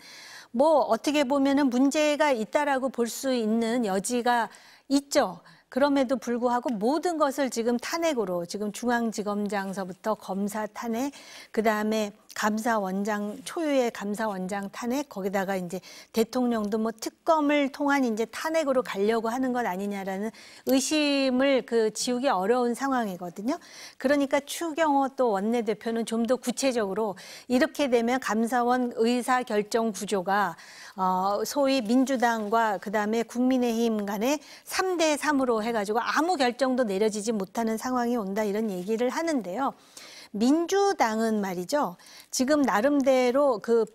뭐 어떻게 보면은 문제가 있다라고 볼 수 있는 여지가 있죠. 그럼에도 불구하고 모든 것을 지금 탄핵으로 지금 중앙지검장서부터 검사 탄핵, 그다음에 감사원장 초유의 감사원장 탄핵, 거기다가 이제 대통령도 뭐 특검을 통한 이제 탄핵으로 가려고 하는 것 아니냐라는 의심을 지우기 어려운 상황이거든요. 그러니까 추경호 또 원내대표는 좀 더 구체적으로 이렇게 되면 감사원 의사 결정 구조가 소위 민주당과 그다음에 국민의힘 간에 3대 3으로 해가지고 아무 결정도 내려지지 못하는 상황이 온다 이런 얘기를 하는데요. 민주당은 말이죠. 지금 나름대로 그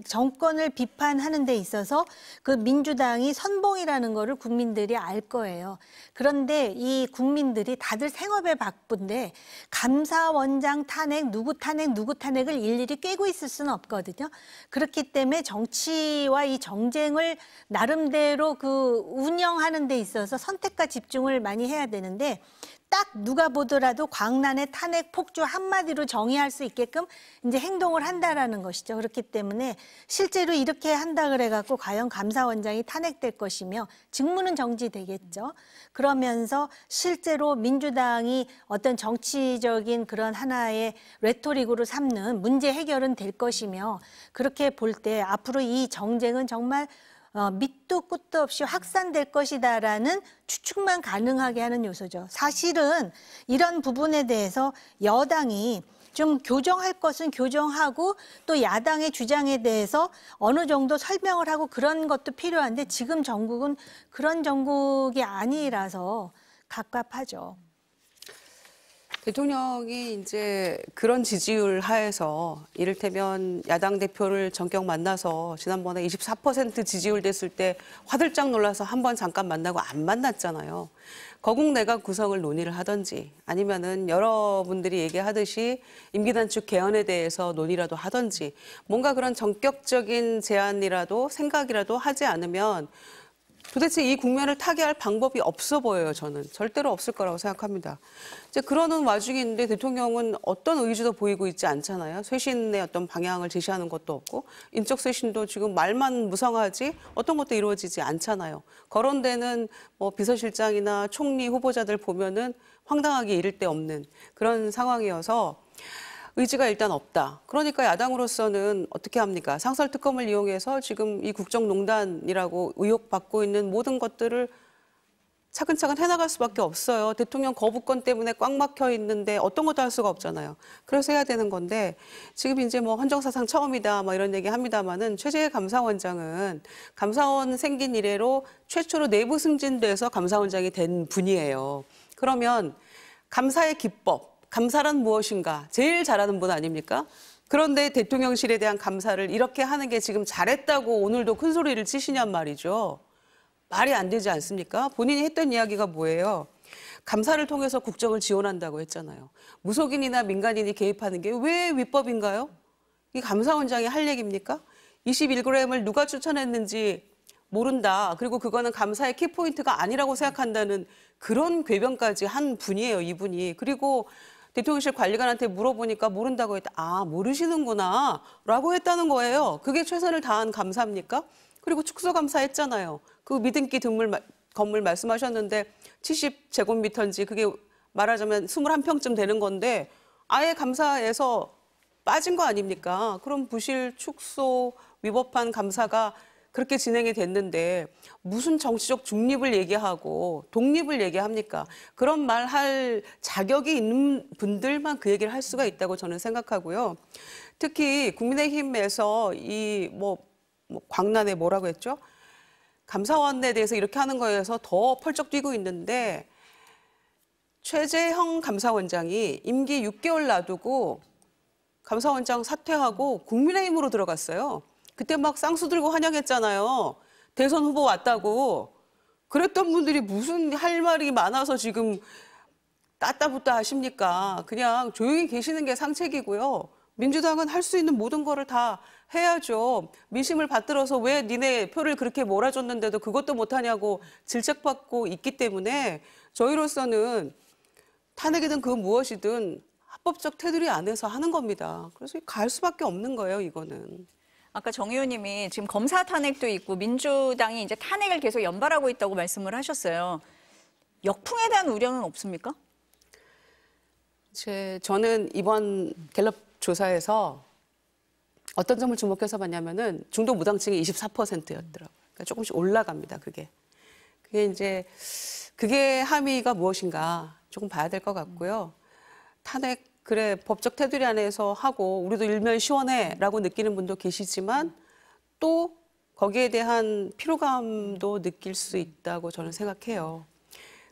정권을 비판하는 데 있어서 그 민주당이 선봉이라는 거를 국민들이 알 거예요. 그런데 이 국민들이 다들 생업에 바쁜데 감사원장 탄핵, 누구 탄핵을 일일이 꿰고 있을 수는 없거든요. 그렇기 때문에 정치와 이 정쟁을 나름대로 운영하는 데 있어서 선택과 집중을 많이 해야 되는데 딱 누가 보더라도 광란의 탄핵 폭주 한마디로 정의할 수 있게끔 이제 행동을 한다라는 것이죠. 그렇기 때문에 실제로 이렇게 한다 그래갖고 과연 감사원장이 탄핵될 것이며 직무는 정지되겠죠. 그러면서 실제로 민주당이 어떤 정치적인 그런 하나의 레토릭으로 삼는 문제 해결은 될 것이며 그렇게 볼 때 앞으로 이 정쟁은 정말 밑도 끝도 없이 확산될 것이다라는 추측만 가능하게 하는 요소죠. 사실은 이런 부분에 대해서 여당이 좀 교정할 것은 교정하고 또 야당의 주장에 대해서 어느 정도 설명을 하고 그런 것도 필요한데 지금 정국은 그런 정국이 아니라서 갑갑하죠. 대통령이 이제 그런 지지율 하에서 이를테면 야당 대표를 전격 만나서 지난번에 24% 지지율 됐을 때 화들짝 놀라서 한번 잠깐 만나고 안 만났잖아요. 거국 내각 구성을 논의를 하든지 아니면은 여러분들이 얘기하듯이 임기 단축 개헌에 대해서 논의라도 하든지 뭔가 그런 전격적인 제안이라도 생각이라도 하지 않으면 도대체 이 국면을 타개할 방법이 없어 보여요, 저는. 절대로 없을 거라고 생각합니다. 이제 그러는 와중인데 대통령은 어떤 의지도 보이고 있지 않잖아요. 쇄신의 어떤 방향을 제시하는 것도 없고 인적 쇄신도 지금 말만 무성하지 어떤 것도 이루어지지 않잖아요. 거론되는 뭐 비서실장이나 총리 후보자들 보면은 황당하게 이를 데 없는 그런 상황이어서 의지가 일단 없다. 그러니까 야당으로서는 어떻게 합니까? 상설특검을 이용해서 지금 이 국정농단이라고 의혹받고 있는 모든 것들을 차근차근 해나갈 수밖에 없어요. 대통령 거부권 때문에 꽉 막혀 있는데 어떤 것도 할 수가 없잖아요. 그래서 해야 되는 건데 지금 이제 뭐 헌정사상 처음이다 뭐 이런 얘기 합니다만은 최재해 감사원장은 감사원 생긴 이래로 최초로 내부 승진돼서 감사원장이 된 분이에요. 그러면 감사의 기법, 감사란 무엇인가 제일 잘하는 분 아닙니까? 그런데 대통령실에 대한 감사를 이렇게 하는 게 지금 잘했다고 오늘도 큰 소리를 치시냔 말이죠. 말이 안 되지 않습니까? 본인이 했던 이야기가 뭐예요? 감사를 통해서 국정을 지원한다고 했잖아요. 무속인이나 민간인이 개입하는 게 왜 위법인가요? 이 감사원장이 할 얘기입니까? 21g을 누가 추천했는지 모른다. 그리고 그거는 감사의 키포인트가 아니라고 생각한다는 그런 궤변까지 한 분이에요, 이분이. 그리고 대통령실 관리관한테 물어보니까 모른다고 했다. 아, 모르시는구나 라고 했다는 거예요. 그게 최선을 다한 감사입니까? 그리고 축소감사했잖아요. 그 미등기 건물 말씀하셨는데 70제곱미터인지 그게 말하자면 21평쯤 되는 건데 아예 감사에서 빠진 거 아닙니까? 그럼 부실, 축소, 위법한 감사가 그렇게 진행이 됐는데 무슨 정치적 중립을 얘기하고 독립을 얘기합니까? 그런 말 할 자격이 있는 분들만 그 얘기를 할 수가 있다고 저는 생각하고요. 특히 국민의힘에서 이 광란에 뭐라고 했죠? 감사원에 대해서 이렇게 하는 거에서 더 펄쩍 뛰고 있는데 최재형 감사원장이 임기 6개월 놔두고 감사원장 사퇴하고 국민의힘으로 들어갔어요. 그때 막 쌍수 들고 환영했잖아요. 대선 후보 왔다고. 그랬던 분들이 무슨 할 말이 많아서 지금 따따붙다 하십니까? 그냥 조용히 계시는 게 상책이고요. 민주당은 할 수 있는 모든 거를 다 해야죠. 민심을 받들어서 왜 니네 표를 그렇게 몰아줬는데도 그것도 못하냐고 질책받고 있기 때문에 저희로서는 탄핵이든 그 무엇이든 합법적 테두리 안에서 하는 겁니다. 그래서 갈 수밖에 없는 거예요, 이거는. 아까 정 의원님이 지금 검사 탄핵도 있고 민주당이 이제 탄핵을 계속 연발하고 있다고 말씀을 하셨어요. 역풍에 대한 우려는 없습니까? 저는 이번 갤럽 조사에서 어떤 점을 주목해서 봤냐면은 중도 무당층이 24%였더라고요. 그러니까 조금씩 올라갑니다, 그게. 그게 함의가 무엇인가 조금 봐야 될 것 같고요. 탄핵, 그래, 법적 테두리 안에서 하고 우리도 일면 시원해라고 느끼는 분도 계시지만 또 거기에 대한 피로감도 느낄 수 있다고 저는 생각해요.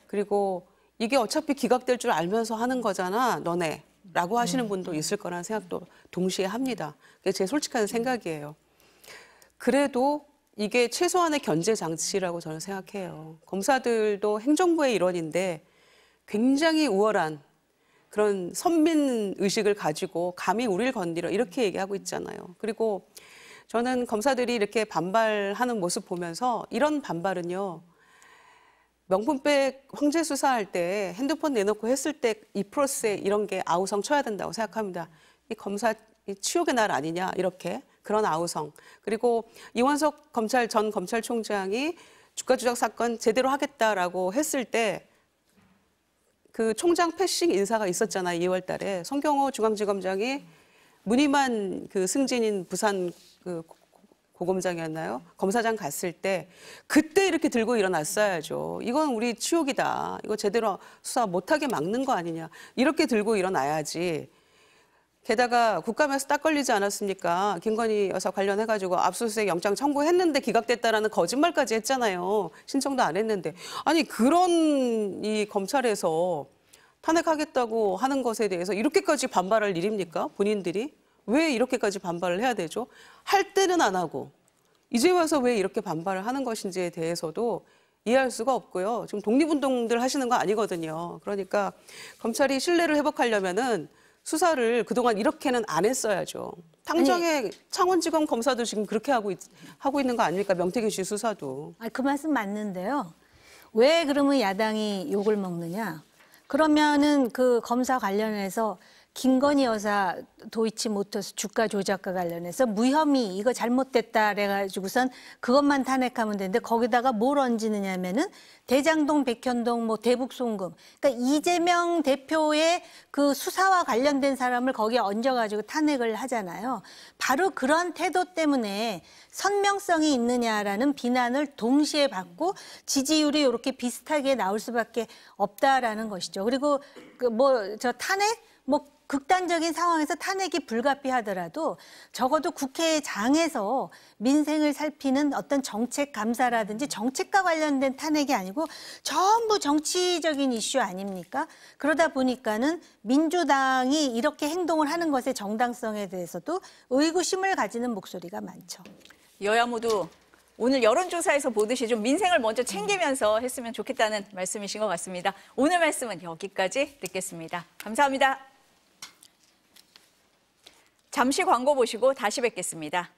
그리고 이게 어차피 기각될 줄 알면서 하는 거잖아, 너네. 라고 하시는 분도 있을 거라는 생각도 동시에 합니다. 그게 제 솔직한 생각이에요. 그래도 이게 최소한의 견제 장치라고 저는 생각해요. 검사들도 행정부의 일원인데 굉장히 우월한 그런 선민 의식을 가지고 감히 우리를 건드려 이렇게 얘기하고 있잖아요. 그리고 저는 검사들이 이렇게 반발하는 모습 보면서 이런 반발은요. 명품백 황제 수사할 때 핸드폰 내놓고 했을 때 이 프로세스 이런 게 아우성 쳐야 된다고 생각합니다. 이 검사 치욕의 날 아니냐 이렇게 그런 아우성. 그리고 이원석 전 검찰총장이 주가 조작 사건 제대로 하겠다라고 했을 때 그 총장 패싱 인사가 있었잖아요. 2월 달에 송경호 중앙지검장이 문희만 그 승진인 부산 그 고검장이었나요? 검사장 갔을 때 그때 이렇게 들고 일어났어야죠. 이건 우리 치욕이다. 이거 제대로 수사 못하게 막는 거 아니냐. 이렇게 들고 일어나야지. 게다가 국감에서 딱 걸리지 않았습니까? 김건희 여사 관련해가지고 압수수색 영장 청구했는데 기각됐다라는 거짓말까지 했잖아요. 신청도 안 했는데. 아니 그런 이 검찰에서 탄핵하겠다고 하는 것에 대해서 이렇게까지 반발할 일입니까? 본인들이? 왜 이렇게까지 반발을 해야 되죠? 할 때는 안 하고 이제 와서 왜 이렇게 반발을 하는 것인지에 대해서도 이해할 수가 없고요. 지금 독립운동들 하시는 거 아니거든요. 그러니까 검찰이 신뢰를 회복하려면은 수사를 그동안 이렇게는 안 했어야죠. 당장에 창원지검 검사도 지금 그렇게 하고 있는 거 아닙니까? 명태균 씨 수사도. 그 말씀 맞는데요. 왜 그러면 야당이 욕을 먹느냐? 그러면은 그 검사 관련해서 김건희 여사 도이치모터스 주가 조작과 관련해서 무혐의 이거 잘못됐다 그래가지고선 그것만 탄핵하면 되는데 거기다가 뭘 얹느냐면은 대장동, 백현동, 뭐 대북송금, 그러니까 이재명 대표의 그 수사와 관련된 사람을 거기에 얹어가지고 탄핵을 하잖아요. 바로 그런 태도 때문에 선명성이 있느냐라는 비난을 동시에 받고 지지율이 이렇게 비슷하게 나올 수밖에 없다라는 것이죠. 그리고 그 뭐 저 탄핵 뭐 극단적인 상황에서 탄핵이 불가피하더라도 적어도 국회장에서 민생을 살피는 어떤 정책 감사라든지 정책과 관련된 탄핵이 아니고 전부 정치적인 이슈 아닙니까? 그러다 보니까는 민주당이 이렇게 행동을 하는 것의 정당성에 대해서도 의구심을 가지는 목소리가 많죠. 여야 모두 오늘 여론조사에서 보듯이 좀 민생을 먼저 챙기면서 했으면 좋겠다는 말씀이신 것 같습니다. 오늘 말씀은 여기까지 듣겠습니다. 감사합니다. 잠시 광고 보시고 다시 뵙겠습니다.